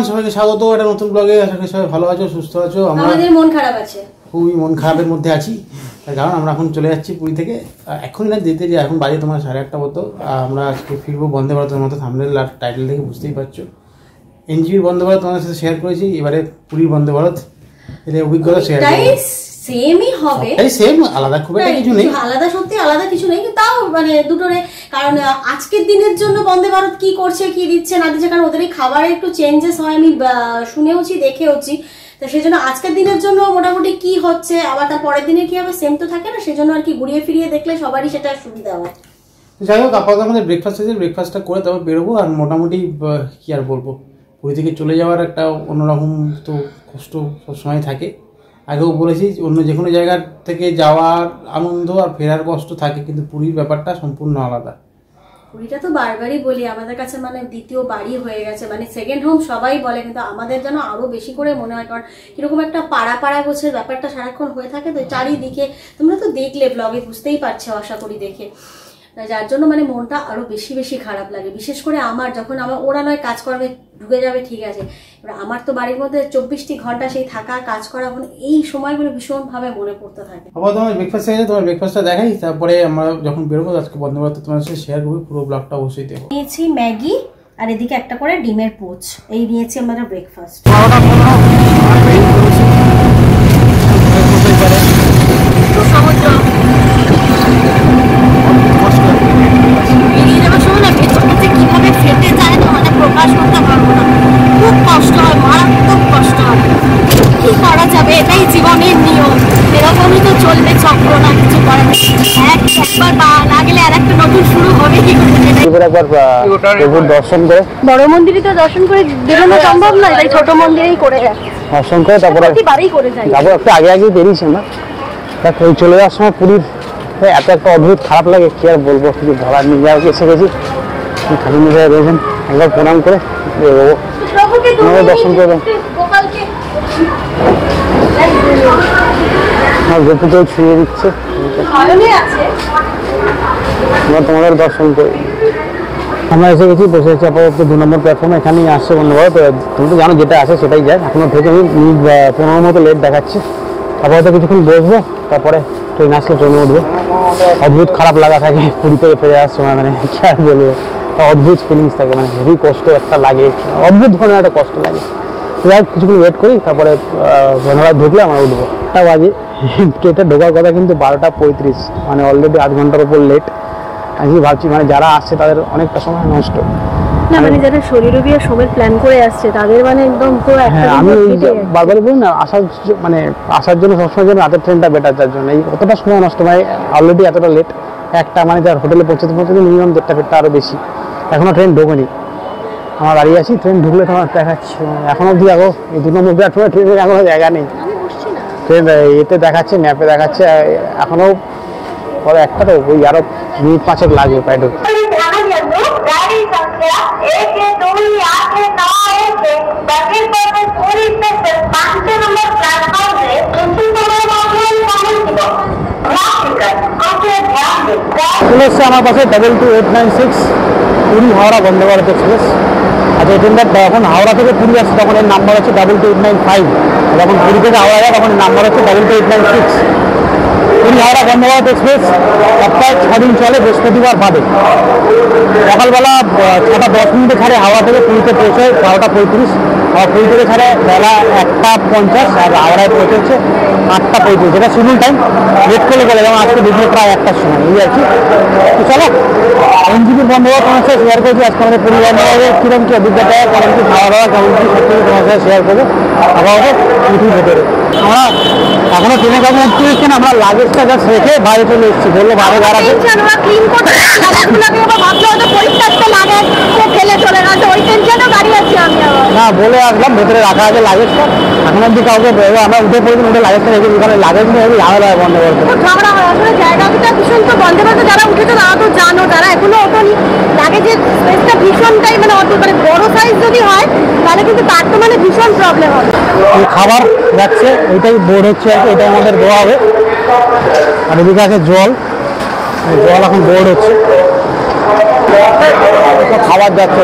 সবাইকে স্বাগত একটা নতুন ব্লগে। আশা করি সবাই ভালো আছো, সুস্থ আছো। আমাদের মন খারাপ আছে, খুবই মন খারাপের মধ্যে আছি, তার কারণ আমরা এখন চলে যাচ্ছি পুরী থেকে। এখন না যেতে যে এখন বাজে তোমার 1:30 মতো। আমরা আজকে ফিরবো বন্দে ভারতের মতো, থাম্বনেল আর টাইটেল থেকে বুঝতেই পারছো। এনজিপির বন্দে ভারত তোমাদের সাথে শেয়ার করেছি, এবারে পুরীর বন্দে ভারত এর অভিজ্ঞতা শেয়ার করব। সেমই হবে, এই সেম, আলাদা খুব একটা কিছু নেই, আলাদা সত্যি আলাদা কিছু নেই, কিন্তু তাও মানে দুটোরে। কারণ আজকের দিনের জন্য বন্দে ভারত কি করছে কি দিচ্ছে না দিচ্ছে, কারণ ওদের এই খাবারে একটু চেঞ্জেস হয়, আমি শুনেওছি দেখেওছি। তো সেই জন্য আজকের দিনের জন্য মোটামুটি কি হচ্ছে, আবার তার পরের দিনে কি হবে সেম তো থাকে না, সেই জন্য আর কি ঘুরিয়ে ফিরিয়ে দেখলে সবারই সেটা সুবিধা হয়। যাই হোক, আপাতত আমাদের ব্রেকফাস্ট আছে, ব্রেকফাস্টটা করে তারপর বেরোবো। আর মোটামুটি কি আর বলবো, পুরী থেকে চলে যাওয়ার একটা অন্যরকম তো কষ্ট সবসময় থাকে। আগেও বলেছি, অন্য যে কোনো জায়গার থেকে যাওয়ার আনন্দ আর ফেরার কষ্ট থাকে, কিন্তু পুরীর ব্যাপারটা সম্পূর্ণ আলাদা। পুরীটা তো বারবারই বলি, আমাদের কাছে মানে দ্বিতীয় বাড়ি হয়ে গেছে, মানে সেকেন্ড হোম সবাই বলে, কিন্তু আমাদের যেন আরো বেশি করে মনে হয়। কারণ এরকম একটা পাড়া পাড়া গোছের ব্যাপারটা সারাক্ষণ হয়ে থাকে, তো চারিদিকে তোমরা তো দেখলে ব্লগে, বুঝতেই পারছো আশা করি দেখে, যার জন্য মানে মনটা আরো বেশি বেশি খারাপ লাগে। বিশেষ করে আমার, যখন আমার ওরা নয় কাজ করবে ঢুকে যাবে ঠিক আছে, এবার আমার তো বাড়ির মধ্যে 24টি ঘন্টা সেই থাকা কাজ করা, এখন এই সময়গুলো ভীষণ ভাবে মনে পড়তে থাকে। আবার তোমার ব্রেকফাস্ট আছে, তোমার ব্রেকফাস্টটা দেখাই, তারপরে আমরা যখন বেরোবো আজকে বন্দে ভারত তোমার সাথে শেয়ার করবো, পুরো ব্লগটা অবশ্যই দেবো। নিয়েছি ম্যাগি আর এদিকে একটা করে ডিমের পোচ, এই নিয়েছি আমাদের ব্রেকফাস্ট। বেরিয়ে যাওয়ার সময় না ভেতরটা কিভাবে ফেটে যায় তো মানে প্রকাশ করতে পারবো না, খুব কষ্ট হয়, মারাত্মক কষ্ট হয়। কি করা যাবে, এটাই জীবনের নিয়ম, এরকমই তো চলবে চক্র, না কিছু করার নেই। একবার না গেলে আর একটা নতুন শুরু হবে কি করে। দর্শন করে বড় মন্দিরই তো দর্শন করে বেরোনো সম্ভব নয়, তাই ছোট মন্দিরেই করে দর্শন করে তারপরে বাড়ি করে যাই। যাবো একটু আগে আগে বেরিয়েছে না, ওই চলে যাওয়ার সময় পুরীর এত একটা অদ্ভুত খারাপ লাগে, কি আর বলবো। কিছু ধরার নিয়ে যাওয়া এসে গেছি, ঠাকুর নিয়ে রয়েছেন, একবার প্রণাম করে বেরোবো, দর্শন করে দেন। গোপুকেও ছুঁয়ে দিচ্ছে, তোমাদের দর্শন করি। আমরা এসে গেছি, বসে আছি আপাতত 2 নম্বর প্ল্যাটফর্মে, এখানেই আসছে বন্ধু ভারত। তুমি তো জানো যেটা আছে সেটাই যায়, এখনো থেকে আমি 15 মতো লেট দেখাচ্ছি। আপাতত কিছুক্ষণ বসবো, তারপরে ট্রেন আসলে ট্রেনে উঠবো। অদ্ভুত খারাপ লাগা থাকে পুরী থেকে ফিরে আসছে সময়, মানে কি আর বলবো, অদ্ভুত ফিলিংস থাকে, মানে হেভি কষ্ট একটা লাগে, অদ্ভুত ধরনের একটা কষ্ট লাগে। যাই কিছুক্ষণ ওয়েট করি, তারপরে ধন্যবাদ ঢুকলে আমরা উঠবো। একটা বাজে ট্রেনটা ঢোকার কথা কিন্তু 12:35, মানে অলরেডি 8 ঘন্টার উপর লেট। আমি ভাবছি মানে যারা আসছে তাদের অনেকটা সময় নষ্ট না, মানে যারা শরীরবী আর সময় প্ল্যান করে আসছে তাদের মানে একদম পুরো একটা। আমি বারবার বলি না, আসার জন্য সবসময় যেন রাতের ট্রেনটা বেটার, যার জন্য এই অতটা সময় নষ্ট, মানে অলরেডি এতটা লেট একটা, মানে যার হোটেলে পৌঁছতে মিনিমাম 1.5-1.5 আরও বেশি। এখনও ট্রেন ঢোকেনি, আমার দাঁড়িয়ে আছি, ট্রেন ঢুকলে তোমার দেখাচ্ছি। এখন অবধি দেখো এই 2 নম্বর প্ল্যাটফর্মে ট্রেনের এখনো জায়গা নেই, ট্রেন এতে দেখাচ্ছে, ম্যাপে দেখাচ্ছে এখনও পরে একটা, তো ওই আরো মিনিট 5 লাগবে প্রায় ঢুকতে। আমার পাশে 22896 পুরী হাওড়া বন্দে ভারত এক্সপ্রেস। আচ্ছা, এই ট্রেনটা যখন হাওড়া থেকে পুরী আসছে তখন এর নাম্বার হচ্ছে 22895, যখন পুরী থেকে হাওড়া যায় তখন এর নাম্বার হচ্ছে 22896। পুরী হাওড়া বন্দে ভারত এক্সপ্রেস সপ্তাহে 6 দিন চলে, বৃহস্পতিবার বাদে। সকালবেলা 6:10 ছাড়ে হাওড়া থেকে, পুরীতে পৌঁছে 12:35, আর পুরী থেকে ছাড়ে বেলা 1:50, আর হাওড়ায় পৌঁছেছে 8:35, যেটা শিডিউল টাইম। লেট করলে বলে, যেমন আজকে দুপুরে প্রায় 1টার সময় এই আর কি। তো চলো, এনজিপি বন্দে ভারত তোমার সাথে শেয়ার করছি আজকে আমাদের পুরী বন্দে ভারতের কীরকম কি অভিজ্ঞতা, কেমন কি খাওয়া দাওয়া, কেমন কি সব কিছু তোমার সাথে শেয়ার করবো। আপাতত পুরীর ভেতরে আমরা এখনো ট্রেনে কাছে উঠতে এসছি না, আমরা লাগেজটা জাস্ট রেখে বাইরে চলে এসেছি, বললো বাইরে দাঁড়াতে। না বলে আসলাম, ভেতরে রাখা আছে লাগেজটা। এখন অব্দি কাউকে আমরা উঠে পড়েছি, উঠে লাগেজটা রেখে ওখানে লাগেজ নিয়ে ঝামেলা হয় বন্ধ করতে। ঝগড়া হয় আসলে জায়গাটা ভীষণ, তো বন্ধে বন্ধে যারা উঠেছে তারা তো জানো, যারা এখনো ওঠেনি লাগেজের স্পেসটা ভীষণটাই মানে অত মানে বড় সাইজ যদি হয় তাহলে কিন্তু তার তো মানে ভীষণ প্রবলেম হবে। খাবার যাচ্ছে, ওইটাই বোর্ড হচ্ছে আর কি, এটাই আমাদের দেওয়া হবে। আর এদিকে আছে জল, জল এখন বোর্ড হচ্ছে, খাবার যাচ্ছে।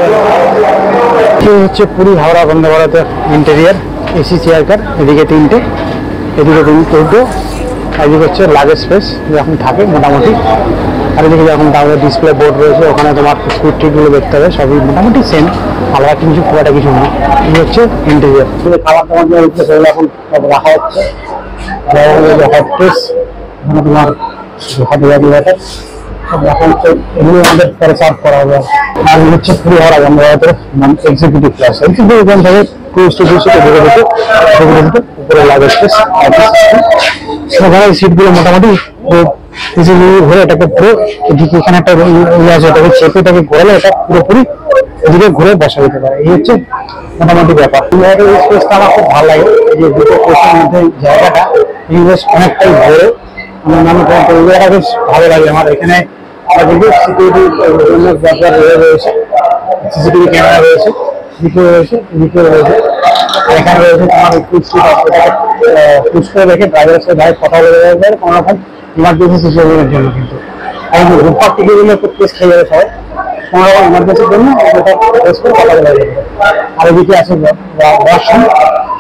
হচ্ছে পুরী হাওড়া বন্দে ভারতের ইন্টেরিয়ার এসি চেয়ার কার। এদিকে তিনটে, এদিকে দুটো, এদিকে হচ্ছে লাগেজ স্পেস যখন থাকে মোটামুটি। আর এদিকে যখন তাহলে ডিসপ্লে বোর্ড রয়েছে, ওখানে তোমার স্পিড টিকগুলো দেখতে হবে, সবই মোটামুটি সেম, আলাদা কিছু খুব একটা কিছু নেই। এই হচ্ছে ইন্টেরিয়ার। খাবার টাবার দেওয়া হচ্ছে সেগুলো এখন সব রাখা হচ্ছে। হট কেস, এখানে তোমার হট সব রাখা হচ্ছে, এগুলো আমাদের পরে সার্ভ করা হবে। আর হচ্ছে পুরী হাওড়া বন্দে ভারতের এক্সিকিউটিভ ক্লাস, এক্সিকিউটিভ এখান থেকে ক্রুজ টু ক্রুজ ঢুকে দিতে উপরে লাগেজ স্পেস। সেখানে সিটগুলো মোটামুটি ইজিলি ঘুরে এটাকে পুরো এদিকে এখানে একটা ইয়ে আছে, এটাকে চেপে এটাকে ঘোরালে এটা পুরোপুরি এদিকে ঘুরে বসা যেতে পারে। এই হচ্ছে মোটামুটি ব্যাপার। এই স্পেসটা আমার খুব ভালো লাগে, এই যে দুটো কোচের মধ্যে জায়গাটা এই বেশ অনেকটাই ঘুরে জায়গাটা বেশ ভালো লাগে আমার। এখানে কিন্তু সিকিউরিটির জন্য ব্যাপার রয়েছে, সিসিটিভি ক্যামেরা রয়েছে, দিকে রয়েছে, এদিকে রয়েছে, এখানে রয়েছে তোমার পুশ করে রেখে ড্রাইভারের সাথে ডাইরেক্ট কথা বলে দেওয়া যায় কোনো রকম ইমার্জেন্সি সিচুয়েশনের জন্য। কিন্তু এই যে রূপপার থেকে গেলে খুব কেস খেয়ে যাবে সবাই, কোনো রকম ইমার্জেন্সির জন্য প্রেস করে কথা বলে যাবে। আর এদিকে আছে ওয়াশরুম।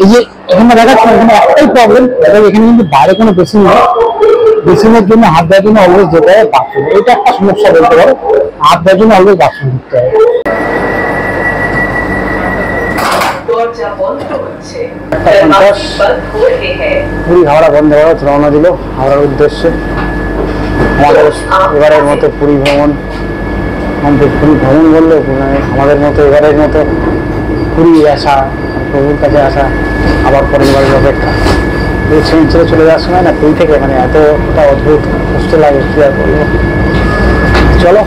এই যে এখানে দেখাচ্ছে এখানে একটাই প্রবলেম, এখানে কিন্তু বাইরে কোনো বেসিন নেই, বেসিনের জন্য হাত দেওয়ার জন্য অলওয়েজ যেতে হবে বাথরুম। এটা একটা সমস্যা বলতে পারো, হাত দেওয়ার জন্য অলওয়েজ বাথরুম ঢুকতে হবে। পুরী হাওড়া বন্দে ভারত রওনা দিল হাওড়ার উদ্দেশ্যে। আমাদের এবারের মতো পুরী ভ্রমণ, আমাদের পুরী ভ্রমণ বললেও আমাদের মতো এবারের মতো পুরী আসা, প্রভুর কাছে আসা, আবার পরিবারের অপেক্ষা। এই ট্রেন ছেড়ে চলে যাওয়ার সময় না পুরী থেকে মানে এতটা অদ্ভুত কষ্ট লাগে, কি আর বলবো। চলো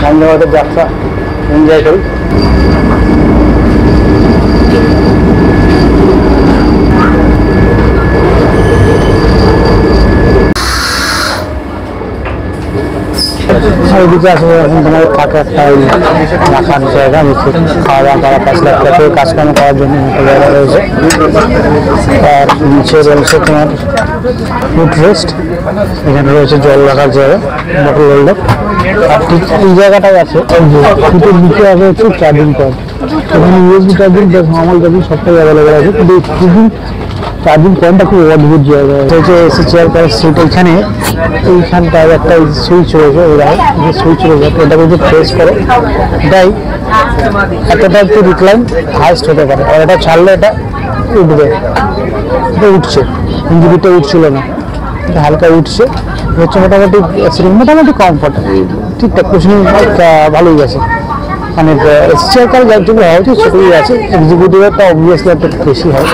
বন্দে ভারতের যাত্রা এনজয় করি। এদিকে আছে এখন তোমার থাকে একটা রাখার জায়গা, খাওয়া দাওয়া করা 5 লাখ টাকা কাজকর্ম করার জন্য একটা জায়গা রয়েছে। আর নিচে রয়েছে তোমার ফুড রেস্ট, এখানে রয়েছে জল রাখার জায়গা, বটল হোল্ডার। আর ঠিক এই জায়গাটাই আছে ফুটের নিচে আছে হচ্ছে চার্জিং পয়েন্ট। এখানে ইউএসবি চার্জিং, নর্মাল চার্জিং সবটাই অ্যাভেলেবেল আছে, কিন্তু চার্জিং পয়েন্টটা খুব অদ্ভুত জায়গা। হচ্ছে এসি চেয়ার কারের সিট, এইখানটায় একটা সুইচ রয়েছে, যে সুইচ রয়েছে এটা যদি প্রেস করে এটাই এতটা একটু রিক্লাইন হাইস্ট হতে পারে, আর এটা ছাড়লে এটা উঠবে। এটা উঠছে, ইঞ্জিনটা উঠছিল না, এটা হালকা উঠছে, হচ্ছে মোটামুটি কমফর্ট, ঠিকঠাক কুশনিং ভালোই আছে। মানে চেয়ার কার যেটুকু হওয়া উচিত সেটুকুই আছে, এক্সিকিউটিভেরটা অবভিয়াসলি একটু বেশি হয়,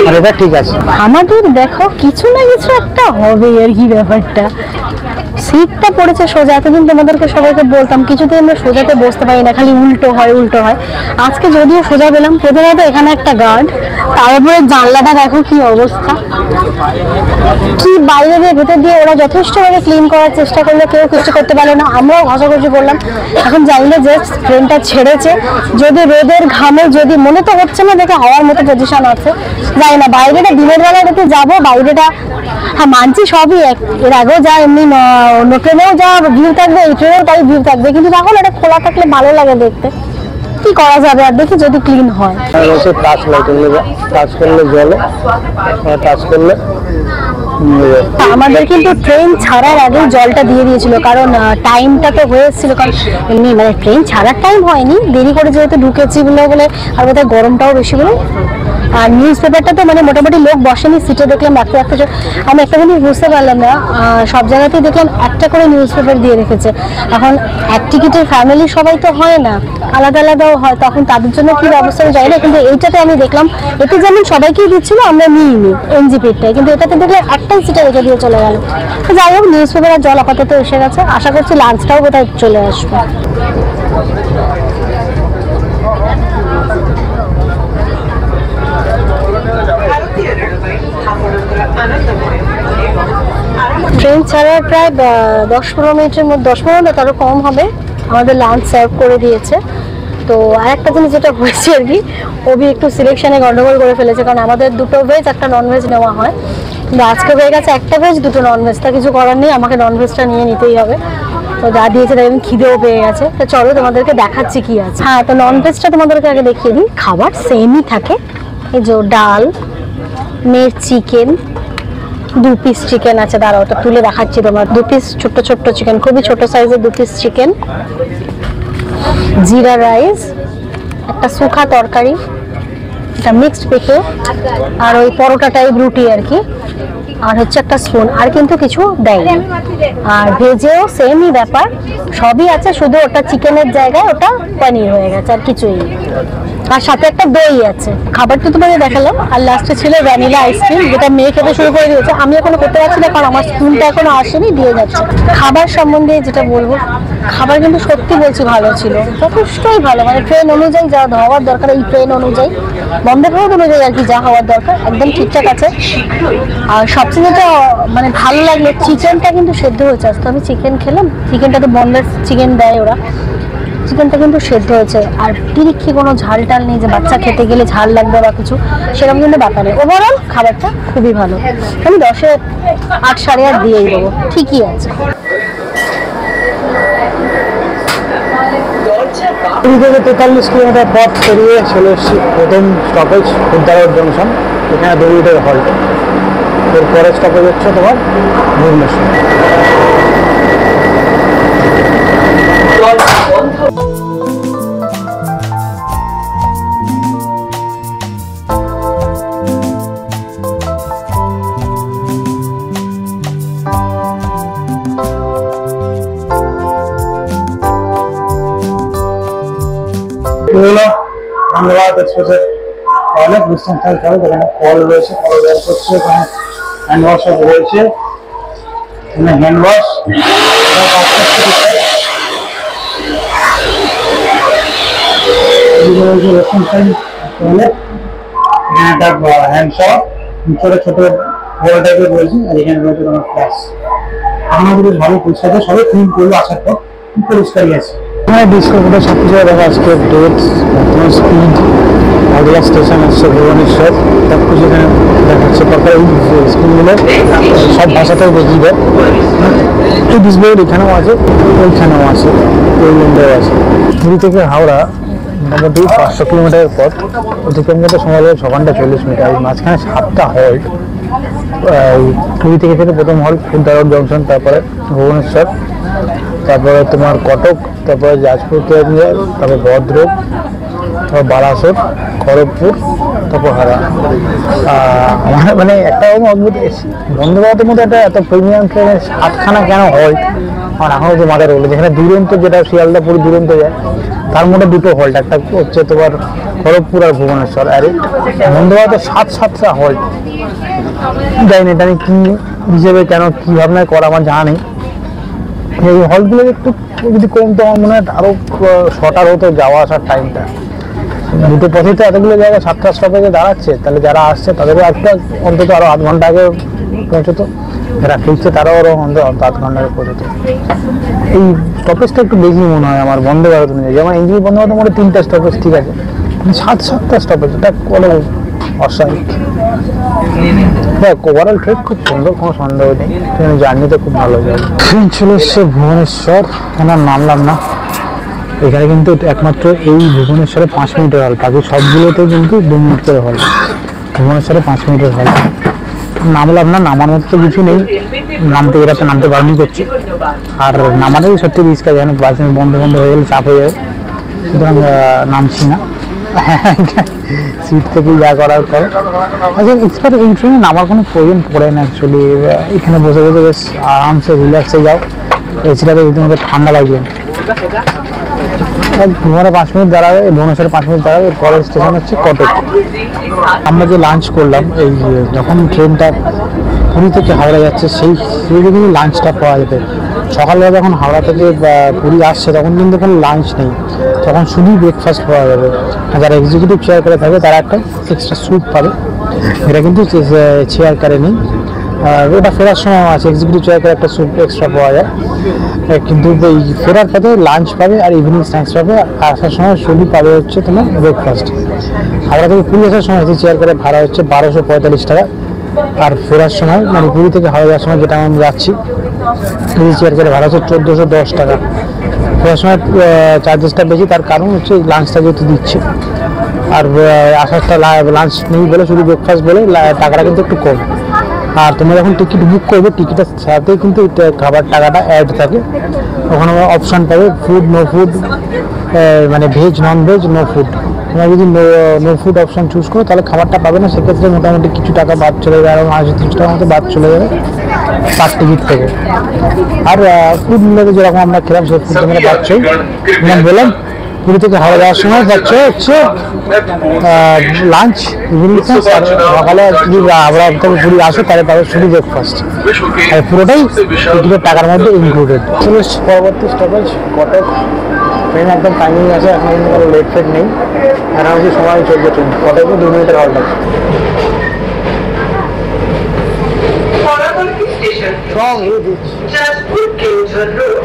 আর এটা ঠিক আছে। আমাদের দেখো কিছু না কিছু একটা হবে আর কি, ব্যাপারটা সিটটা পড়েছে সোজা। এতদিন তোমাদেরকে সবাইকে বলতাম কিছুতেই আমরা সোজাতে বসতে পারি না, খালি উল্টো হয়। আজকে যদিও সোজা পেলাম, প্রথমত এখানে একটা গার্ড, তারপরে জানলাটা দেখো কি অবস্থা, কি বাইরে দিয়ে ভেতর দিয়ে ওরা যথেষ্টভাবে ক্লিন করার চেষ্টা করলে কেউ কিছু করতে পারলো না, আমরাও ঘষাঘষি করলাম। এখন জানি না যে ট্রেনটা ছেড়েছে, যদি রোদের ঘামে যদি মনে তো হচ্ছে না দেখে হওয়ার মতো পজিশন আছে, জানি না। বাইরেটা দিনের বেলা দেখে যাবো, বাইরেটা হ্যাঁ মানছি সবই এক, এর আগেও যা এমনি ট্রেনেও যা ভিউ থাকবে এই ট্রেনেও তাই ভিউ থাকবে, কিন্তু তখন এটা খোলা থাকলে ভালো লাগে দেখতে। কি করা যাবে আর, দেখি যদি ক্লিন হয়। টাচ লাইট, টাচ করলে জলে, টাচ করলে আমাদের কিন্তু ট্রেন ছাড়ার আগেই জলটা দিয়ে দিয়েছিল, কারণ টাইমটা তো হয়ে এসেছিল, কারণ এমনি মানে ট্রেন ছাড়ার টাইম হয়নি, দেরি করে যেহেতু ঢুকেছি বলে, আর বোধহয় গরমটাও বেশি বলে। আর নিউজ পেপারটা তো মানে মোটামুটি লোক বসেনি, সিটে দেখলাম রাখতে রাখতে। আমি একটা জিনিস বুঝতে পারলাম না, সব জায়গাতেই দেখলাম একটা করে নিউজ পেপার দিয়ে রেখেছে। এখন এক টিকিটের ফ্যামিলি সবাই তো হয় না, আলাদা আলাদাও হয়, তখন তাদের জন্য কি ব্যবস্থা যায় না। কিন্তু এইটাতে আমি দেখলাম এতে যেমন সবাইকেই দিচ্ছিল, আমরা নিইনি এনজিপিটাই, কিন্তু এটাতে দেখলাম একটাই সিটে রেখে দিয়ে চলে গেল। যাই হোক, নিউজ পেপার আর জল আপাতত এসে গেছে, আশা করছি লাঞ্চটাও বোধহয় চলে আসবে। ট্রেন ছাড়ার প্রায় 10-15 মিনিটের মধ্যে, 10-15 না তারও কম হবে, আমাদের লাঞ্চ সার্ভ করে দিয়েছে। তো আরেকটা জিনিস যেটা হয়েছে আর কি, ওবি একটু সিলেকশনে গন্ডগোল করে ফেলেছে, কারণ আমাদের 2টো ভেজ একটা ননভেজ নেওয়া হয়, কিন্তু আজকে হয়ে গেছে একটা ভেজ 2টো ননভেজ। তা কিছু করার নেই, আমাকে ননভেজটা নিয়ে নিতেই হবে। তো যা দিয়েছে তাই খিদেও পেয়ে গেছে। তো চলো তোমাদেরকে দেখাচ্ছি কি আছে। হ্যাঁ, তো ননভেজটা তোমাদেরকে আগে দেখিয়ে দিই। খাবার সেমই থাকে, এই যে ডাল, চিকেন, 2 পিস চিকেন আছে, দাঁড়াও ওটা তুলে দেখাচ্ছি তোমার। 2 পিস ছোট্ট ছোট্ট চিকেন, খুবই ছোট সাইজের 2 পিস চিকেন, জিরা রাইস, একটা শুকা তরকারি, একটা মিক্সড পেঁপে, আর ওই পরোটা টাইপ রুটি আর কি, আর হচ্ছে একটা স্পুন, আর কিন্তু কিছু দেয়নি। আর ভেজেও সেমই ব্যাপার, সবই আছে, শুধু ওটা চিকেনের জায়গায় ওটা পনির হয়ে গেছে, আর কিছুই নেই। আর সাথে একটা দই আছে। খাবারটা তোমাদের দেখালাম, আর লাস্টে ছিল ভ্যানিলা আইসক্রিম, যেটা মেয়ে খেতে শুরু করে দিয়েছে। আমি এখনো করতে পারছি না, কারণ আমার স্পুনটা এখনো আসেনি, দিয়ে যাচ্ছে। খাবার সম্বন্ধে যেটা বলবো, খাবার কিন্তু সত্যি বলছি ভালো ছিল, যথেষ্টই ভালো, মানে ট্রেন অনুযায়ী যা হওয়ার দরকার, এই ট্রেন অনুযায়ী, বন্দে ভারত অনুযায়ী আর কি যা হওয়ার দরকার, একদম ঠিকঠাক আছে। আর সবচেয়ে যেটা মানে ভালো লাগলো, চিকেনটা কিন্তু সেদ্ধ হয়েছে। আজকে আমি চিকেন খেলাম, চিকেনটা তো বন্দের চিকেন দেয় ওরা, চিকেনটা কিন্তু সেদ্ধ হয়েছে। আর তিরিক্ষি কোনো ঝাল টাল নেই যে বাচ্চা খেতে গেলে ঝাল লাগবে বা কিছু, সেরকম কিন্তু ব্যাপার নেই। ওভারঅল খাবারটা খুবই ভালো, আমি 10-এ 8, 8.5 দিয়েই দেবো, ঠিকই আছে। 20 থেকে 43 কিলোমিটার পথ পেরিয়ে চলে এসেছি প্রথম স্টপেজ খুলতাবাদ জংশন। এখানে 2 মিনিটের হল্ট। এরপরে স্টপেজ হচ্ছে তোমার ভুবনেশ্বর। ধন্যবাদ এক্সপ্রেসের অনেক ডিস্টেন্স থাকে, এখানে কল রয়েছে, কল বের করছে, এখানে হ্যান্ড ওয়াশ রয়েছে, এখানে হ্যান্ড ওয়াশ, এখানে একটা হ্যান্ড শাওয়ার, ছোট ছোট বড় টাইপের রয়েছে, আর এখানে রয়েছে তোমার ফ্ল্যাশ। আমাদের বেশ ভালো পরিষ্কার, সবাই ক্লিন করলো, আসার পর পরিষ্কারই আছে। এখানে ডিসকাউন্টে সব কিছু দেখা, আজকে ডেটস, বর্তমান স্পিড, আগলা স্টেশন আসছে ভুবনেশ্বর, সব কিছু এখানে দেখাচ্ছে। তারপরে এই স্কুলগুলো সব ভাষাতেও দেখিয়ে দেয়। এই ডিসপ্লে এখানেও আছে, ওইখানেও আছে, ওই উইন্ডোও আছে। পুরী থেকে হাওড়া মোটামুটি 500 কিলোমিটারের পথ, অতিক্রম করতে সময় লাগে 6 ঘন্টা 40 মিনিট। এই মাঝখানে 7টা হল্ট। পুরী থেকে প্রথম হল্ট খুলতাবাদ জংশন, তারপরে ভুবনেশ্বর, তারপরে তোমার কটক, তারপরে যাজপুর কেন্দ্র, তারপর ভদ্রক, তারপর বারাসত, খড়গপুর, তারপর হাওড়া। আমার মানে একটা অদ্ভুত, বন্দে ভারতের মধ্যে একটা এত প্রিমিয়াম ট্রেনের 7খানা কেন হল্ট আমার এখনো তো মাথায় রইল। যেখানে দুরন্ত, যেটা শিয়ালদা পুরী দুরন্ত যায়, তার মধ্যে 2টো হল্ট, একটা হচ্ছে তোমার খড়গপুর আর ভুবনেশ্বর। আর বন্দে ভারতে 7টা হল্ট। জানি না এটা আমি কী হিসেবে, কেন কী ভাবনায় করা আমার জানা নেই। এই হলগুলো একটু যদি কমতো, আমার মনে হয় আরও শর্টার হতো যাওয়া আসার টাইমটা। 2টো পথে তো এতগুলো জায়গায় 7টা স্টপেজে দাঁড়াচ্ছে, তাহলে যারা আসছে তাদেরও একটা অন্তত আরও 8 ঘন্টা আগে পৌঁছতো, যারা ফিরছে তারাও আরও অন্তত 8 ঘন্টা আগে পৌঁছতো। এই স্টপেজটা একটু বেশি মনে হয় আমার বন্দে ভারত অনুযায়ী। যেমন এনজিপি বন্দে ভারতের মধ্যে 3টা স্টপেজ ঠিক আছে, 7টা স্টপেজ, এটা কোনো অস্বাভাবিক। দেখ, ওভারঅল ট্রেক খুব সুন্দর, কোনো সন্দেহ নেই, ট্রেনের জার্নিতে খুব ভালো যাবে। ট্রেন চলে এসছে ভুবনেশ্বর, এখানে নামলাম না। এখানে কিন্তু একমাত্র এই ভুবনেশ্বরে 5 মিনিটের হল, বাকি সবগুলোতে কিন্তু 2 মিনিট করে হল। ভুবনেশ্বরে 5 মিনিটের হল। নামলাম না, নামার মতো তো কিছু নেই, নামতে এরাতে নামতে বারণই করছে। আর নামাটাই সত্যি রিস্ক আছে, যেন বাস বন্ধ হয়ে গেলে চাপ হয়ে যাবে, সুতরাং নামছি না। সিট থেকে যা করার পর আচ্ছা, এক্সপার্ট এই ট্রেনে নামার কোনো প্রয়োজন পড়ে না অ্যাকচুয়ালি। এখানে বসে বসে বেশ আরামসে রিল্যাক্সে যাও, এছাড়া রীতিমতো ঠান্ডা লাগবে। ভুবনে 5 মিনিট দাঁড়াবে, ভুবনেশ্বরে 5 মিনিট দাঁড়াবে। পরের স্টেশন হচ্ছে কটক। আমরা যে লাঞ্চ করলাম, এই যখন ট্রেনটা পুরী থেকে হাওড়া যাচ্ছে, সেই কিন্তু লাঞ্চটা পাওয়া যেত। সকালবেলা যখন হাওড়া থেকে পুরী আসছে, তখন কিন্তু কোনো লাঞ্চ নেই, তখন শুধুই ব্রেকফাস্ট পাওয়া যাবে। যারা এক্সিকিউটিভ চেয়ার করে থাকে তারা একটা এক্সট্রা স্যুপ পাবে, এটা কিন্তু চেয়ার কারে নেই। ওটা ফেরার সময় আছে, এক্সিকিউটিভ চেয়ার করে একটা স্যুপ এক্সট্রা পাওয়া যায়, কিন্তু এই ফেরার পথে লাঞ্চ পাবে আর ইভিনিং স্ন্যাক্স পাবে, আসার সময় শুধু পাবে হচ্ছে তোমার ব্রেকফাস্ট। হাওড়া থেকে পুরী আসার সময় এসি চেয়ার করে ভাড়া হচ্ছে 1245 টাকা, আর ফেরার সময় মানে পুরী থেকে হাওড়া যাওয়ার সময় যেটা আমি যাচ্ছি এসি চেয়ার করে ভাড়া হচ্ছে 1410 টাকা। ফেরার সময় চার্জেসটা বেশি, তার কারণ হচ্ছে লাঞ্চটা যেহেতু দিচ্ছে, আর আসারটা লাঞ্চ নেই বলে শুধু ব্রেকফাস্ট বলে টাকাটা কিন্তু একটু কম। আর তোমরা যখন টিকিট বুক করবে টিকিটের সাথে কিন্তু খাবার টাকাটা অ্যাড থাকে, ওখানে অপশান পাবে ফুড নো ফুড, মানে veg non veg no food. তোমরা যদি নো ফুড অপশান চুজ করো তাহলে খাবারটা পাবে না, সেক্ষেত্রে মোটামুটি কিছু টাকা বাদ চলে যাবে, আরও 80-30 টাকার মতো বাদ চলে যাবে পার টিকিট থেকে। আর ফুড মিলে যেরকম আমরা খেলাম সেই ফুড তোমরা পাচ্ছই। যেমন বললাম পুরী থেকে হাওড়া যাওয়ার সময় পাচ্ছে হচ্ছে লাঞ্চ, ইভিনিং স্ন্যাক্স, আর সকালে যদি হাওড়া থেকে পুরী আসো তাহলে পাবে শুধু ব্রেকফাস্ট, আর পুরোটাই টিকিটের টাকার মধ্যে ইনক্লুডেড। পরবর্তী স্টপেজ কটক। ট্রেন একদম টাইমিং আছে, এখন কিন্তু কোনো লেট ফেট নেই, এনার্জি সময় চলছে ট্রেন। কটকে 2 মিনিটের হল্ট আছে। From Jasper Kingswood Road.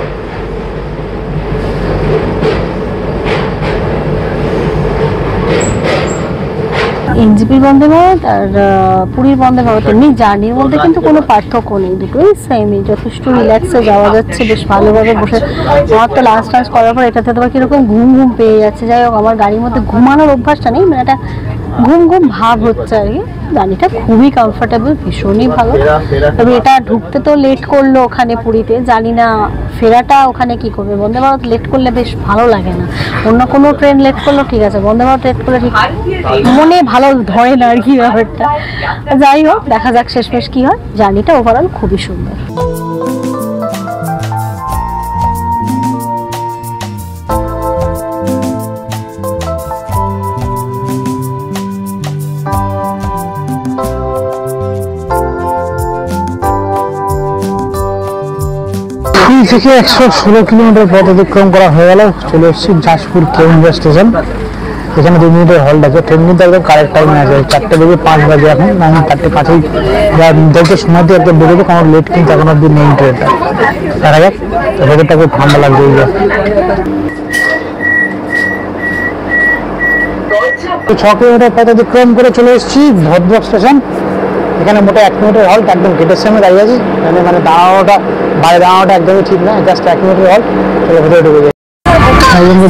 এনজিপির Vande Bharat আর পুরীর বন্দে ভারত এমনি জার্নির মধ্যে কিন্তু কোনো পার্থক্য নেই, দুটোই সেমই, যথেষ্ট রিল্যাক্সে যাওয়া যাচ্ছে, বেশ ভালোভাবে বসে। আমার তো লাঞ্চ টাঞ্চ করার পর এটাতে তোমার কীরকম ঘুম ঘুম পেয়ে যাচ্ছে। যাই হোক, আমার গাড়ির মধ্যে ঘুমানোর অভ্যাসটা নেই, মানে একটা ঘুম ঘুম ভাব হচ্ছে আর কি। গাড়িটা খুবই কমফোর্টেবল, ভীষণই ভালো। তবে এটা ঢুকতে তো লেট করলো ওখানে পুরীতে, জানি না ফেরাটা ওখানে কি করবে। বন্দে ভারত লেট করলে বেশ ভালো লাগে না, অন্য কোনো ট্রেন লেট করলো ঠিক আছে, বন্দে ভারত লেট করলে ঠিক মনে ভালো ধরে না আর কি ব্যাপারটা। যাই হোক, দেখা যাক শেষমেশ কি হয়। জার্নিটা ওভারঅল খুবই সুন্দর। পুরী থেকে 116 কিলোমিটার পথ অতিক্রম করা হয়ে গেল, চলে এসেছি যাজপুর কেউনঝা স্টেশন। এখানে 2 মিনিটের হল্ট আছে। ট্রেন কিন্তু একদম কারেক্ট টাইমে আছে, 4:05 বাজে এখন, আমি 4:05 যা নির্ধারিত সময় দিয়ে একদম বেরোবে, কোনো লেট কিন্তু এখন অব্দি নেই ট্রেনটা। দেখা যাক, ওয়েদারটা খুব ঠান্ডা লাগছে। 6 কিলোমিটার পথ অতিক্রম করে চলে এসেছি ভদ্রক স্টেশন। এখানে মোটে 1 মিনিটের হল্ট, একদম গেটের সামনে দাঁড়িয়ে আছি, মানে দাঁড়ানোটা বাইরে দাঁড়ানোটা একদমই ঠিক না, জাস্ট 1 মিনিটের হল্ট, চলে ভেতরে ঢুকে যায়।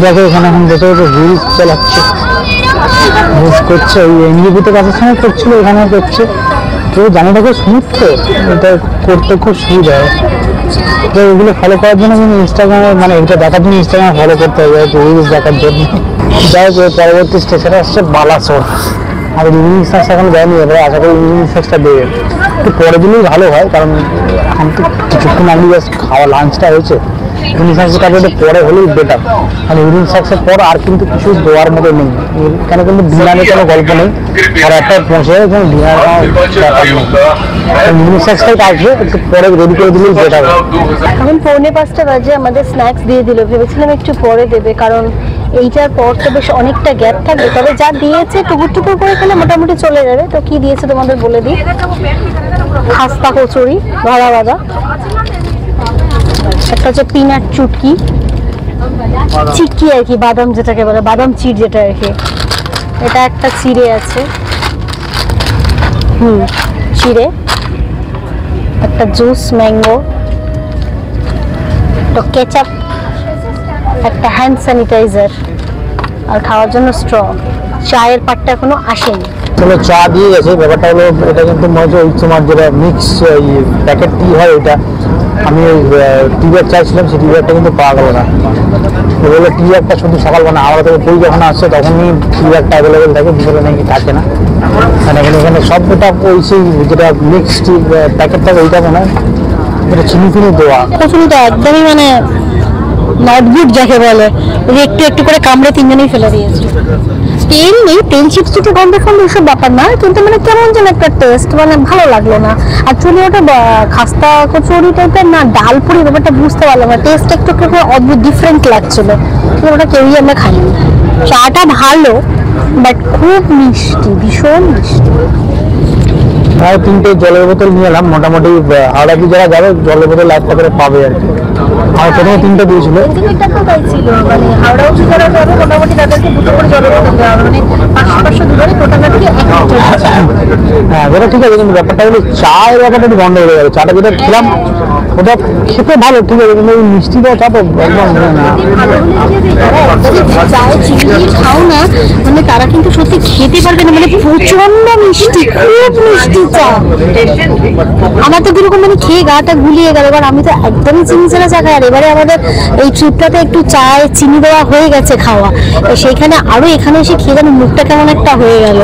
দেখো এখানে এখন ভেতরে হুইলস চালাচ্ছে, হুইলস করছে, ওই এনজিপিতে কাজের সময় করছিল, এখানে করছে। তো জানি না খুব স্মুথ, তো এটা করতে খুব সুবিধা হয়। তো এগুলো ফলো করার জন্য কিন্তু ইনস্টাগ্রামে, মানে এটা দেখার জন্য ইনস্টাগ্রামে ফলো করতে হবে, রিলস দেখার জন্য। যাই হোক, পরবর্তী স্টেশনে আসছে বালাসোর। আর ইভিনিং স্ন্যাক্স এখন দেয়নি, এবারে আশা করি ইভিনিং স্ন্যাক্সটা দেবে, একটু পরে দিলেই ভালো হয়, কারণ এখন তো কিছুক্ষণ আগে জাস্ট খাওয়া লাঞ্চটা হয়েছে। ইভিনিং স্ন্যাক্সটা পরে হলেই বেটার, কারণ ইভিনিং স্ন্যাক্সের পর আর কিন্তু কিছু দেওয়ার মতো নেই। এখানে কিন্তু ডিনারের কোনো গল্প নেই, আর একটা পৌঁছে যাবে কোনো ডিনার ব্যাপার নেই। ইভিনিং স্ন্যাক্সটাই আসবে, একটু পরে রেডি করে দিলেই বেটার হবে। এখন 4:45 বাজে, আমাদের স্ন্যাক্স দিয়ে দিল। ভেবেছিলাম একটু পরে দেবে, কারণ এইটার পর তো বেশ অনেকটা গ্যাপ থাকবে। তবে যা দিয়েছে টুকুর টুকুর করে খেলে মোটামুটি চলে যাবে। তো কি দিয়েছে তোমাদের বলে দিই। খাস্তা কচুরি ভাজা ভাজা, একটা হচ্ছে পিনাট চুটকি, চিক্কি আর কি, বাদাম যেটাকে বলে, বাদাম চিড় যেটা আর কি, এটা একটা চিড়ে আছে, চিড়ে, একটা জুস ম্যাঙ্গো, একটা কেচাপ, একটা হ্যান্ড স্যানিটাইজার, আর খাওয়ার জন্য স্ট্র। চায়ের পাটটা এখনো আসেনি। চলো, চা দিয়ে গেছে। ব্যাপারটা হলো, এটা কিন্তু মজা, ওই তোমার যেটা মিক্স প্যাকেট টি হয় ওইটা। আমি ওই টি ব্যাগ চাইছিলাম, সেই টি ব্যাগটা কিন্তু পাওয়া গেল না। বলে টি ব্যাগটা শুধু সকালবেলা আমরা থেকে পুরী যখন আসছে তখনই টি ব্যাগটা অ্যাভেলেবেল থাকে, বিকেলে নাকি থাকে না। মানে এখানে সবটা ওই সেই যেটা মিক্স টি প্যাকেট থাকে ওইটা মনে হয় এটা চিনি ফিনি দেওয়া। কচুরিটা একদমই মানে নট গুড যাকে বলে, একটু একটু করে কামড়ে তিনজনেই ফেলে দিয়েছে। তেল নেই, তেল চিপচিপে গন্ধ ফন্ধ এসব ব্যাপার না, কিন্তু মানে কেমন যেন একটা টেস্ট, মানে ভালো লাগলো না। অ্যাকচুয়ালি ওটা খাস্তা কচুরি টাইপের না, ডাল পুরি, ব্যাপারটা বুঝতে পারলাম না। টেস্ট একটু একটু অদ্ভুত ডিফারেন্ট লাগছিল, কিন্তু ওটা কেউই আমরা খাইনি। চাটা ভালো, বাট খুব মিষ্টি, ভীষণ মিষ্টি। 3টে জলের বোতল নিয়ে এলাম। মোটামুটি হাওড়া দিয়ে যারা যাবে জলের বোতল একটা করে পাবে আর কি। আর প্রথমে 3টে দিয়েছিল, টিকিটটা তো তাই ছিল, মানে হাওড়া অবধি যারা যাবে মোটামুটি তাদেরকে 2টো করে জলের বোতল দেওয়া হবে, মানে 500 দুজনে টোটাল আর কি 1 লিটার। হ্যাঁ ওটা ঠিক আছে, কিন্তু ব্যাপারটা হলো চায়ের ব্যাপারটা একটু গন্ডগোল হয়ে গেল। চাটা যেটা খেলাম ওটা খেতে ভালো ঠিক আছে, কিন্তু ওই মিষ্টি দেওয়া চা তো একদম চায়ে চিনি দিয়ে খাও না, মানে তারা কিন্তু সত্যি খেতে পারবে না, মানে প্রচন্ড মিষ্টি, খুব মিষ্টি চা। আমার তো কিরকম মানে খেয়ে গাটা গুলিয়ে গেল, কারণ আমি তো একদমই চিনি ছাড়া চা খাই। আর এবারে আমাদের এই ট্রিপটাতে একটু চায়ে চিনি দেওয়া হয়ে গেছে খাওয়া, সেইখানে আরো এখানে এসে খেয়ে যেন মুখটা কেমন একটা হয়ে গেল।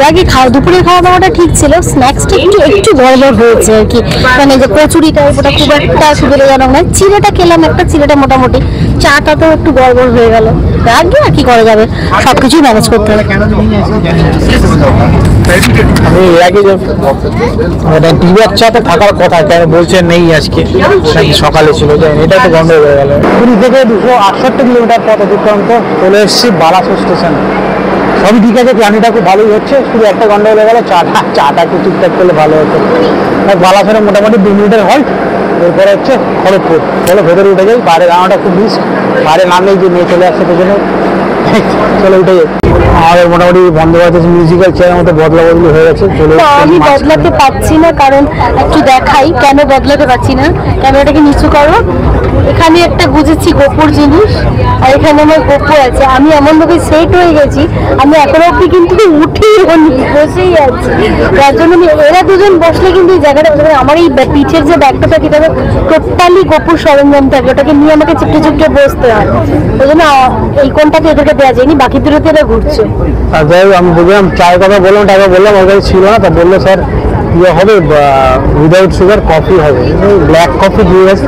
আগে খাওয়া দুপুরের খাওয়া দাওয়াটা ঠিক ছিল, স্ন্যাক্সটা একটু একটু গড়বড় হয়েছে আর কি, মানে যে কচুরি টাইপ ওটা খুব একটা সুবিধাজনক নয়। চিড়েটা খেলাম একটা, চিড়েটা মোটামুটি, চাটা তো একটু গড়বড় হয়ে গেল। আগে আর কি করা যাবে, সবকিছুই ম্যানেজ করতে হবে। আমি এর আগে টিভির চাতে থাকার কথা, কেন বলছে নেই আজকে, নাকি সকালে ছিল, এটা তো বন্ধ হয়ে গেল। পুরী থেকে 268 কিলোমিটার পথ অতিক্রান্ত চলে এসেছি বালাসোর স্টেশন। সবই ঠিক আছে, জার্নিটা খুব ভালোই হচ্ছে, শুধু একটা গন্ডগোল হয়ে গেল, চাটা একটু ঠিকঠাক করলে ভালো হতো। বালাসোরে মোটামুটি 2 মিনিটের হল্ট, এরপরে হচ্ছে খড়গপুর। চলো ভেতরে উঠে যাই, বাইরে দাঁড়ানোটা খুব মিস, বাইরে নামলেই যে মেয়ে চলে আসছে পেছনে, চলো উঠে যাই। আমাদের মোটামুটি বন্ধ ভারত মিউজিক্যাল চেয়ারের মধ্যে বদলা বদলি হয়ে গেছে, চলে তো আমি বদলাতে পারছি না, কারণ একটু দেখাই কেন বদলাতে পারছি না। ক্যামেরাটাকে নিচু করো, এখানে একটা গুজেছি গোপুর জিনিস, আর এখানে আমার গোপু আছে। আমি এমন ভাবে সেট হয়ে গেছি, আমি এখনো অব্দি কিন্তু উঠেই বসেই আছি। যার জন্য এরা দুজন বসলে কিন্তু এই জায়গাটা, আমার এই পিঠের যে ব্যাগটা থাকে এটা টোটালি গোপুর সরঞ্জাম থাকে, ওটাকে নিয়ে আমাকে চিপটে চিপটে বসতে হয়। ওই জন্য এই কোনটাকে এদেরকে দেওয়া যায়নি, বাকি দুটোতে এরা ঘুরছে। আর যাই হোক, আমি বললাম চায়ের কথা বললাম, টাকা বললাম, ওর কাছে ছিল না, তা বললো স্যার ইয়ে হবে উইদাউট সুগার কফি হবে, ব্ল্যাক কফি দিয়ে গেছে।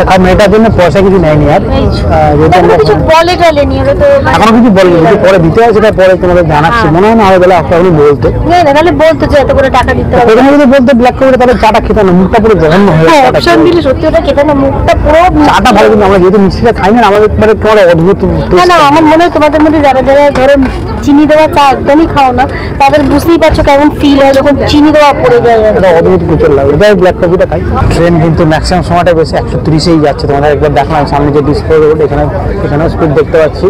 কারণ এটার জন্য পয়সা কিছু নেয়নি, আর কিছু বলে টলেনি, এখনো কিছু বলেনি, যদি পরে দিতে হয় সেটা পরে তোমাদের জানাচ্ছি। মনে হয় না আরো বেলা আপনি বলতে তাহলে বলতো যে এত করে টাকা দিতে হবে। প্রথমে যদি বলতে ব্ল্যাক কফি, তাহলে চাটা খেতে না, মুখটা পুরো জঘন্য হয়ে হ্যাঁ, অপশন দিলে সত্যি ওটা খেতে না, মুখটা পুরো। চাটা ভালো, কিন্তু আমরা যেহেতু মিষ্টিটা খাই না, আমাদের একবারে তোমার অদ্ভুত। না না, আমার মনে হয় তোমাদের মধ্যে যারা যারা ধরো চিনি দেওয়া চা একদমই খাও না, তাদের বুঝতেই পারছো কেমন ফিল হয় যখন চিনি দেওয়া পড়ে যায়। এটা অদ্ভুত প্রচুর লাগে, এটাই ব্ল্যাক কফিটা খাই। ট্রেন কিন্তু ম্যাক্সিমাম সময়টা বেশি 130-এই যাচ্ছে। তোমাদের একবার দেখলাম সামনে যে ডিসপ্লে রোড, এখানেও স্পিড দেখতে পাচ্ছি।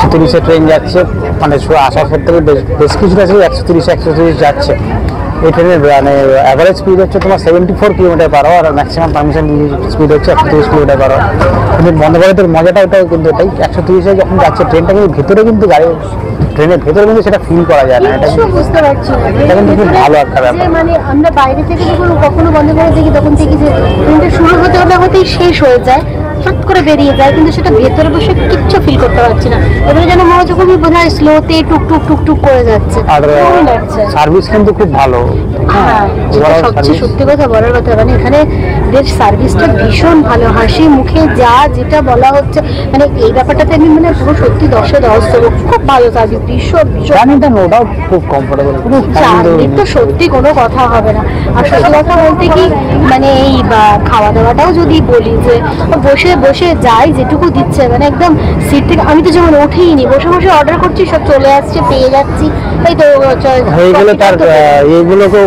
130-এ ট্রেন যাচ্ছে, মানে আসার পর থেকে বেশ কিছুটা আছে 130 যাচ্ছে। এই ট্রেনের মানে অ্যাভারেজ স্পিড হচ্ছে তোমার 74 কিলোমিটার পার আওয়ার, আর ম্যাক্সিমাম পারমিশন স্পিড হচ্ছে 130 কিলোমিটার পার আওয়ার। কিন্তু বন্ধ ভারতের মজাটা ওটাও কিন্তু এটাই, 130-এ যখন যাচ্ছে ট্রেনটা, কিন্তু ভেতরে কিন্তু গাড়ি, ট্রেনের ভেতরে কিন্তু সেটা ফিল করা যায় না। এটা বুঝতে পারছি, এটা কিন্তু খুব ভালো একটা ব্যাপার। মানে আমরা বাইরে থেকে যখন কখনো বন্ধ করে দেখি, তখন থেকে যে ট্রেনটা শুরু হতে হতে হতেই শেষ হয়ে যায়, ফট করে বেরিয়ে যায়, কিন্তু সেটা ভেতরে বসে কিচ্ছু ফিল করতে পারছি না। এবারে যেন মনে হচ্ছে খুবই বোধ হয় স্লোতে টুকটুক টুকটুক করে যাচ্ছে, আর সার্ভিস কিন্তু খুব ভালো। হ্যাঁ, যেটা সবচেয়ে সত্যি কথা বলার কথা, মানে এখানে সার্ভিসটা ভীষণ ভালো, হাসি মুখে যা যেটা বলা হচ্ছে, মানে এই ব্যাপারটাতে আমি মানে পুরো সত্যি 10-এ 10 দেবো। খুব ভালো সার্ভিস, ভীষণ ভীষণ। জার্নিটা নো ডাউট খুব কমফোর্টেবল, জার্নির তো সত্যি কোনো কথা হবে না। আর সত্যি কথা বলতে কি, মানে এই খাওয়া দাওয়াটাও যদি বলি যে বসে বসে যাই, যেটুকু দিচ্ছে মানে একদম সিট থেকে, আমি তো যেমন উঠেই নি, বসে বসে অর্ডার করছি, সব চলে আসছে, পেয়ে যাচ্ছি। এই তো হয়ে গেলে তার এইগুলোকেও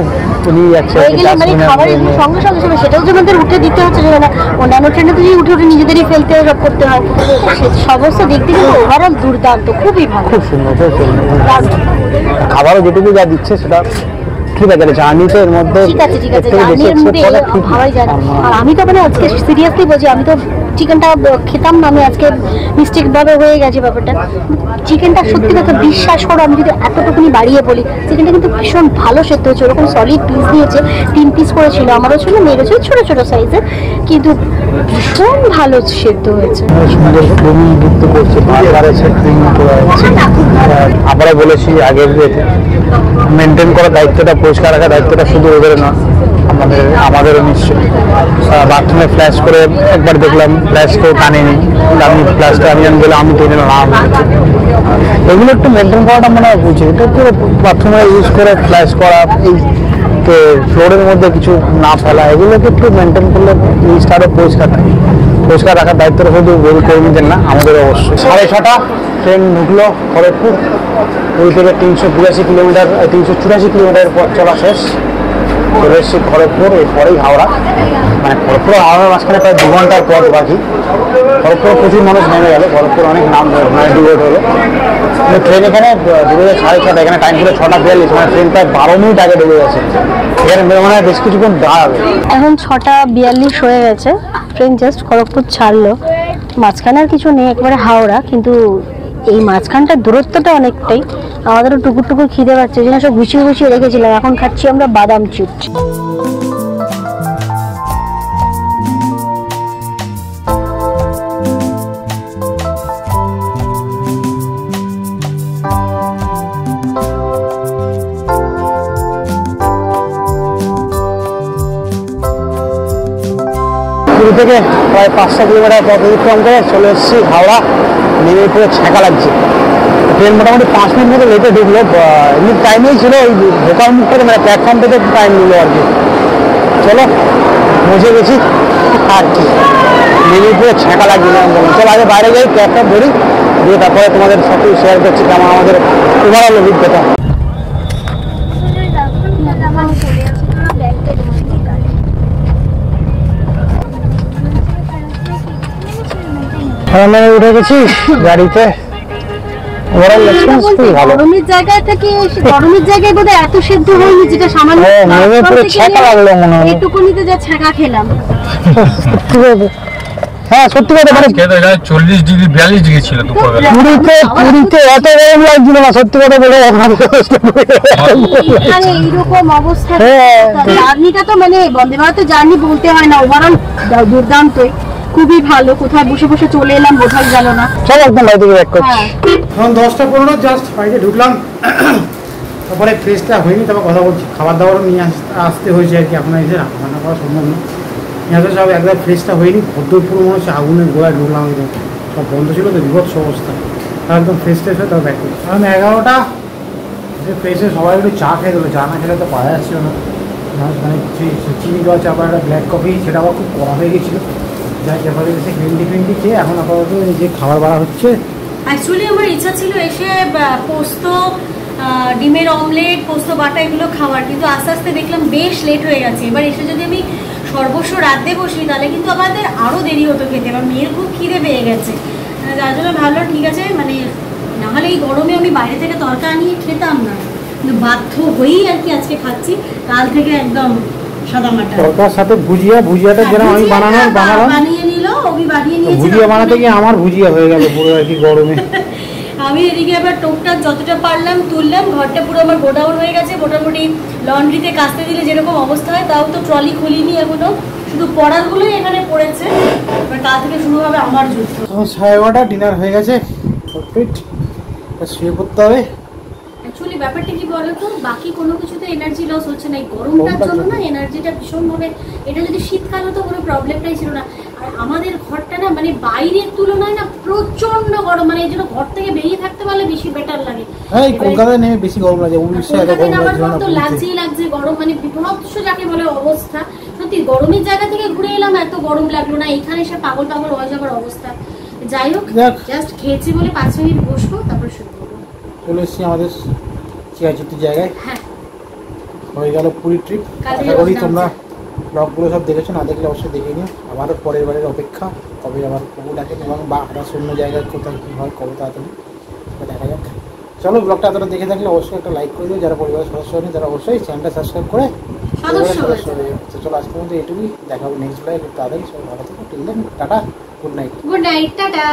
নিয়ে যাচ্ছে, হয়ে গেলে মানে খাবারের সঙ্গে সঙ্গে সঙ্গে সেটাও যে আমাদের উঠে দিতে হচ্ছে, যে না অন্যান্য ট্রেনে তো উঠে উঠে নিজেদেরই ফেলতে হয়, সব করতে হয়। সমস্ত দিক থেকে ওভারঅল দুর্দান্ত, খুবই ভালো, খুব সুন্দর, খুব সুন্দর। খাবারও যেটুকু যা দিচ্ছে সেটা ঠিক আছে, জার্নিতে এর মধ্যে ঠিক আছে, জার্নির মধ্যে ভালোই যায়। আর আমি তো মানে আজকে সিরিয়াসলি বলছি, আমি তো চিকেনটা খেতাম না, আমি আজকে মিস্টেক ভাবে হয়ে গেছে ব্যাপারটা। চিকেনটা সত্যি কথা বিশ্বাস করো, আমি যদি এতটুকুনি বাড়িয়ে বলি, চিকেনটা কিন্তু ভীষণ ভালো সেদ্ধ হয়েছে, ওরকম সলিড পিস দিয়েছে, 3 পিস করেছিল, আমারও ছিল, মেয়েরও ছিল, ছোটো ছোটো সাইজের, কিন্তু ভীষণ ভালো সেদ্ধ হয়েছে। সুন্দর খুবই যুক্ত করছে, বারবার এসে আবারও বলেছি আগের যে মেনটেন করার দায়িত্বটা, পরিষ্কার রাখার দায়িত্বটা শুধু ওদের নয়, আমাদেরও নিশ্চয়ই। বাথরুমে ফ্ল্যাশ করে একবার দেখলাম, ফ্ল্যাশ কেউ টানেনি, আমি ফ্ল্যাশটা আমি বলে আমি টেনে নিলাম। এগুলো একটু মেনটেন করাটা মনে হয় উচিত। এটা একটু বাথরুমে ইউজ করে ফ্ল্যাশ করা, এই ফ্লোরের মধ্যে কিছু না ফেলা, এগুলোকে একটু মেনটেন করলে জিনিসটা আরও পরিষ্কার থাকে। পরিষ্কার রাখার দায়িত্ব শুধু রেল কর্মীদের না, আমাদের অবশ্যই। 6:30 ট্রেন ঢুকলো খড়গপুর। পুরী থেকে 382 কিলোমিটার 384 কিলোমিটার পথ চলা শেষ। চলে এসেছি খড়গপুর, এরপরেই হাওড়া। মানে খড়গপুর হাওড়ার মাঝখানে প্রায় 2 ঘন্টার পথ বাকি। খড়গপুর প্রচুর মানুষ নেমে গেল, খড়গপুর অনেক নাম মানে ডিভোট হলো। কিন্তু ট্রেন এখানে ডুবে যায় 6:30, এখানে টাইম ছিল 6:42, মানে ট্রেন প্রায় 12 মিনিট আগে ডুবে গেছে। এখানে মানে বেশ কিছুক্ষণ দাঁড়াবে। এখন 6:42 হয়ে গেছে, ট্রেন জাস্ট খড়গপুর ছাড়লো। মাঝখানে আর কিছু নেই, একবারে হাওড়া। কিন্তু এই মাঝখানটার দূরত্বটা অনেকটাই, আমাদেরও টুকুর টুকুর খিদে পাচ্ছে, এই জন্য সব গুছিয়ে গুছিয়ে রেখেছিলাম। এখন খাচ্ছি আমরা বাদাম চিট। পুরী থেকে প্রায় 500 কিলোমিটার পথ অতিক্রম করে চলে এসেছি হাওড়া। নেমে পুরো ছ্যাঁকা লাগছে। ট্রেন মোটামুটি 5 মিনিট মতো লেটে ঢুকলো। এমনি টাইমেই ছিল, ওই ঢোকার মুখ থেকে মানে প্ল্যাটফর্ম থেকে একটু টাইম নিল আর কি। চলো পৌঁছে গেছি আর কি। নেমে পুরো ছ্যাঁকা লাগছে। চলো আগে বাইরে যাই, ক্যাবটা ধরি, দিয়ে তারপরে তোমাদের সব কিছু শেয়ার করছি কেমন আমাদের ওভারঅল অভিজ্ঞতা। আমরা উঠে গেছি গাড়িতে। ওভারঅল এক্সপেরিয়েন্স খুব ভালো। গরমের জায়গা থেকে গরমের জায়গায় বোধহয় এত সেদ্ধ হয়নি, যেটা সামান্য নেমে পুরো ছ্যাঁকা লাগলো মনে হয়। এইটুকুনিতে যা ছ্যাঁকা খেলাম। হ্যাঁ সত্যি কথা, মানে 40 ডিগ্রি 42 ডিগ্রি ছিল দুপুরবেলা। পুরীতে এত গরম লাগছিল না, সত্যি কথা বলে। এখানে এইরকম অবস্থা, জার্নিটা তো মানে বন্দে ভারতের জার্নি বলতে হয় না, ওভারঅল দুর্দান্তই, খুবই ভালো। কোথায় বসে বসে চলে এলাম বোঝাই গেল না। চলো একদম বাড়ি থেকে ব্যাক করছি। এখন 10:15 জাস্ট বাড়িতে ঢুকলাম। তারপরে ফ্রেশটা হয়নি, তারপর কথা বলছি। খাবার দাবারও নিয়ে আসতে হয়েছে আর কি, এখন এসে রান্না করা সম্ভব না। নিয়ে আসতে সব একবার ফ্রেশটা হয়নি, ভদ্রপুর মনে হচ্ছে আগুনের গোড়ায় ঢুকলাম। একদম সব বন্ধ ছিল তো, বিভৎস অবস্থা। তার একদম ফ্রেশ ট্রেশ হয়ে তারপর ব্যাক করছি। কারণ 11টা ফ্রেশে সবাই একটু চা খেয়ে দিল, চা না খেলে তো পাওয়া যাচ্ছিল না। মানে চিনি দেওয়া চা বা একটা ব্ল্যাক কফি, সেটা আবার খুব কড়া হয়ে গেছিলো। যাই এবারে এসে গ্রিন টি খেয়ে এখন আপাতত যে খাবার বাড়া হচ্ছে। অ্যাকচুয়ালি আমার ইচ্ছা ছিল এসে পোস্ত, ডিমের অমলেট, পোস্ত বাটা এগুলো খাওয়ার, কিন্তু আস্তে আস্তে দেখলাম বেশ লেট হয়ে গেছে। এবার এসে যদি আমি সর্বস্ব রাতে বসি তাহলে কিন্তু আমাদের আরও দেরি হতো খেতে। আমার মেয়ের খুব খিদে পেয়ে গেছে, যার জন্য ভাবলাম ঠিক আছে, মানে নাহলে এই গরমে আমি বাইরে থেকে তরকা আনিয়ে খেতাম না, কিন্তু বাধ্য হয়েই আর কি আজকে খাচ্ছি। কাল থেকে একদম সাদা মাটা তরকার সাথে ভুজিয়াটা যেন আমি বানালাম বানিয়ে নিল, ওই বানিয়ে নিয়েছে। ভুজিয়া বানাতে গিয়ে আমার ভুজিয়া হয়ে গেল পুরো আর কি গরমে। আমি এদিকে আবার টুকটাক যতটা পারলাম তুললাম। ঘরটা পুরো আমার গোডাউন হয়ে গেছে, মোটামুটি লন্ড্রিতে কাচতে দিলে যেরকম অবস্থা হয়, তাও তো ট্রলি খুলিনি এখনো, শুধু পড়াগুলোই এখানে পড়েছে। এবার তা থেকে শুরু হবে আমার যুদ্ধ। 11:30 ডিনার হয়ে গেছে, শুয়ে পড়তে হবে। অ্যাকচুয়ালি ব্যাপারটা কি বলতো, বাকি কোনো কিছুতে এনার্জি লস হচ্ছে না, এই গরমটার জন্য না এনার্জিটা ভীষণভাবে। এটা যদি শীতকাল হতো কোনো প্রবলেমটাই ছিল না। আর আমাদের ঘরটা না মানে বাইরের তুলনায় না প্রচন্ড গরম, মানে এই জন্য ঘর থেকে বেরিয়ে থাকতে পারলে বেশি বেটার লাগে। হ্যাঁ কলকাতায় নেমে বেশি গরম লাগে, উড়িষ্যা এত গরম লাগছে গরম, মানে বিভৎস যাকে বলে অবস্থা। সত্যি গরমের জায়গা থেকে ঘুরে এলাম, এত গরম লাগলো না। এখানে এসে পাগল পাগল হয়ে যাবার অবস্থা। যাই হোক, জাস্ট খেয়েছি বলে 5 মিনিট বসবো, তারপর শুরু করবো। চলে এসেছি আমাদের চিরাচুটি জায়গায়। হ্যাঁ, হয়ে গেল পুরী ট্রিপ। আশা করি তোমরা ব্লগগুলো সব দেখেছো, না দেখলে অবশ্যই দেখে নিও। আবারও পরের বারের অপেক্ষা, কবে আবার কবু ডাকেন এবং বা আবার অন্য জায়গায় কোথায় কী হয় কবে তাড়াতাড়ি দেখা যাক। চলো ব্লগটা এতটা দেখে থাকলে অবশ্যই একটা লাইক করে দিও, যারা পরিবারের সদস্য নেই তারা অবশ্যই চ্যানেলটা সাবস্ক্রাইব করে সদস্য হয়ে যাবে। চলো আজকে মধ্যে এটুকুই, দেখা হবে নেক্সট ব্লগে খুব তাড়াতাড়ি। সবাই ভালো থেকো, till then tata, good night. Good night, tata.